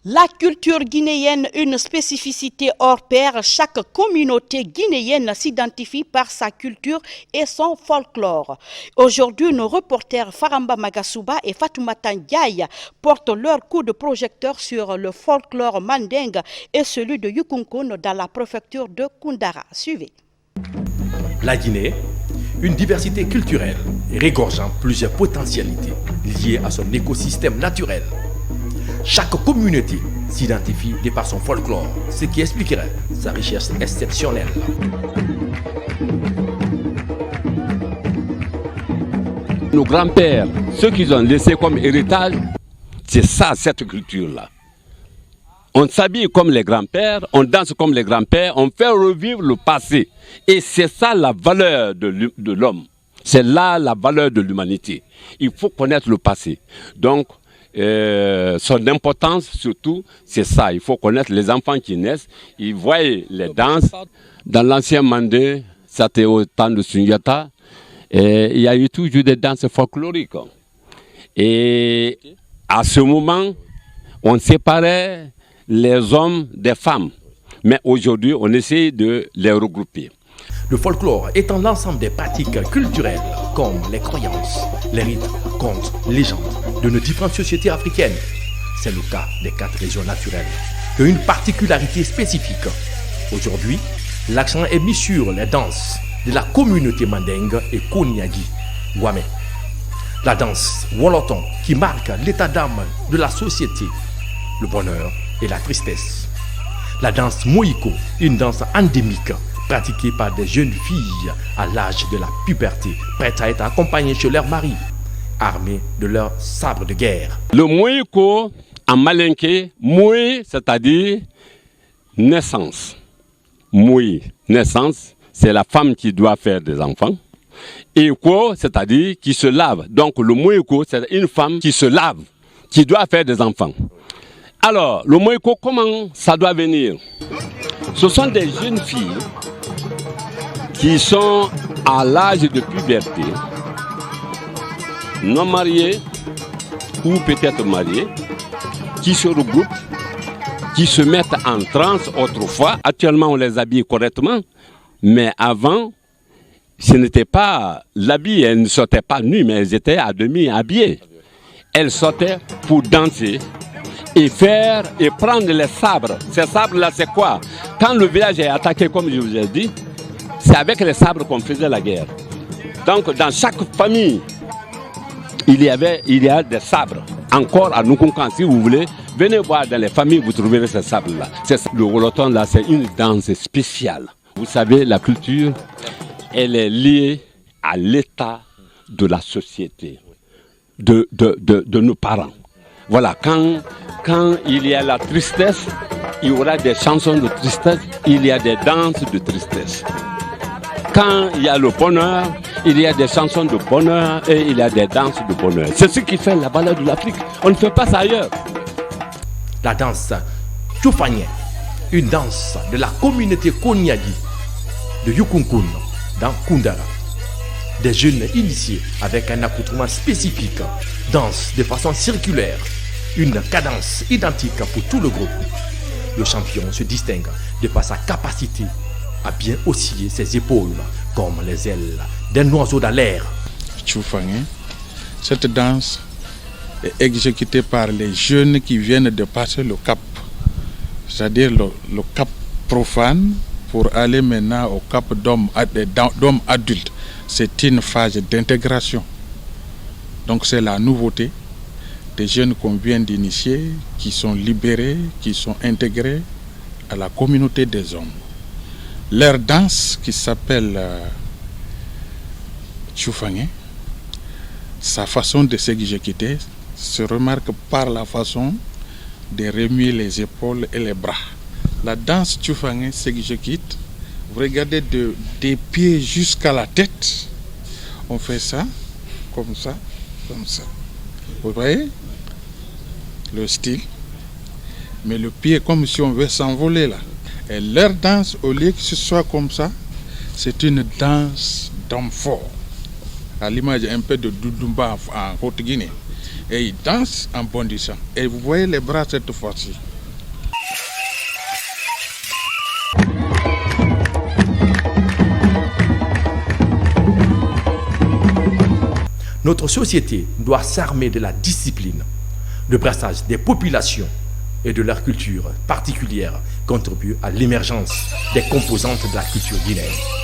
La culture guinéenne, une spécificité hors pair. Chaque communauté guinéenne s'identifie par sa culture et son folklore. Aujourd'hui, nos reporters Faramba Magasuba et Fatoumata Ndiaye portent leur coup de projecteur sur le folklore mandingue et celui de Yukunkun dans la préfecture de Koundara. Suivez. La Guinée, une diversité culturelle regorgeant plusieurs potentialités liées à son écosystème naturel. Chaque communauté s'identifie de par son folklore, ce qui expliquerait sa richesse exceptionnelle. Nos grands-pères, ce qu'ils ont laissé comme héritage, c'est ça, cette culture-là. On s'habille comme les grands-pères, on danse comme les grands-pères, on fait revivre le passé. Et c'est ça la valeur de l'homme. C'est là la valeur de l'humanité. Il faut connaître le passé. Donc, son importance surtout, c'est ça. Il faut connaître les enfants qui naissent. Ils voient les danses. Dans l'ancien Mandé, ça c'était au temps de Sundiata, il y a eu toujours des danses folkloriques. Et à ce moment, on séparait les hommes des femmes. Mais aujourd'hui, on essaie de les regrouper. Le folklore étant l'ensemble des pratiques culturelles comme les croyances, les rites, contes, légendes de nos différentes sociétés africaines. C'est le cas des 4 régions naturelles qui ont une particularité spécifique. Aujourd'hui, l'accent est mis sur les danses de la communauté mandingue et Koniagi, Wame. La danse Woloton qui marque l'état d'âme de la société, le bonheur et la tristesse. La danse Moïko, une danse endémique pratiquée par des jeunes filles à l'âge de la puberté, prêtes à être accompagnées chez leur mari, armés de leur sabre de guerre. Le Moïko, en malinké, Moï, c'est-à-dire naissance. Moï, naissance, c'est la femme qui doit faire des enfants. Eko, c'est-à-dire qui se lave. Donc le Moïko, c'est une femme qui se lave, qui doit faire des enfants. Alors, le Moïko, comment ça doit venir? Ce sont des jeunes filles qui sont à l'âge de puberté, non mariées ou peut-être mariées, qui se regroupent, qui se mettent en transe autrefois. Actuellement, on les habille correctement, mais avant, ce n'était pas l'habit, elles ne sortaient pas nues, mais elles étaient à demi habillées. Elles sortaient pour danser et faire et prendre les sabres. Ces sabres-là, c'est quoi? Quand le village est attaqué, comme je vous ai dit, c'est avec les sabres qu'on faisait la guerre. Donc, dans chaque famille, il y a des sabres. Encore à Nukunkan, si vous voulez, venez voir dans les familles, vous trouverez ces sabres-là. Le Woloton, là, c'est une danse spéciale. Vous savez, la culture, elle est liée à l'état de la société, de nos parents. Voilà, quand il y a la tristesse, il y aura des chansons de tristesse, il y a des danses de tristesse. Quand il y a le bonheur, il y a des chansons de bonheur et il y a des danses de bonheur. C'est ce qui fait la valeur de l'Afrique. On ne fait pas ça ailleurs. La danse Tchoufagné, une danse de la communauté Koniagi de Yukunkun dans Koundara. Des jeunes initiés avec un accoutrement spécifique dansent de façon circulaire, une cadence identique pour tout le groupe. Le champion se distingue de par sa capacité à bien osciller ses épaules comme les ailes d'un oiseau dans l'air. Tchoufagné, cette danse est exécutée par les jeunes qui viennent de passer le cap, c'est-à-dire le cap profane pour aller maintenant au cap d'hommes adultes. C'est une phase d'intégration. Donc c'est la nouveauté des jeunes qu'on vient d'initier, qui sont libérés, qui sont intégrés à la communauté des hommes. Leur danse qui s'appelle Tchoufagné, sa façon de s'exécuter se remarque par la façon de remuer les épaules et les bras. La danse Tchoufagné s'exécute, vous regardez des pieds jusqu'à la tête, on fait ça, comme ça, comme ça. Vous voyez le style? Mais le pied comme si on veut s'envoler là. Et leur danse, au lieu que ce soit comme ça, c'est une danse d'homme fort. À l'image un peu de Doudoumba en Haute-Guinée. Et ils dansent en bondissant. Et vous voyez les bras cette fois-ci. Notre société doit s'armer de la discipline. Le brassage des populations et de leur culture particulière contribue à l'émergence des composantes de la culture guinéenne.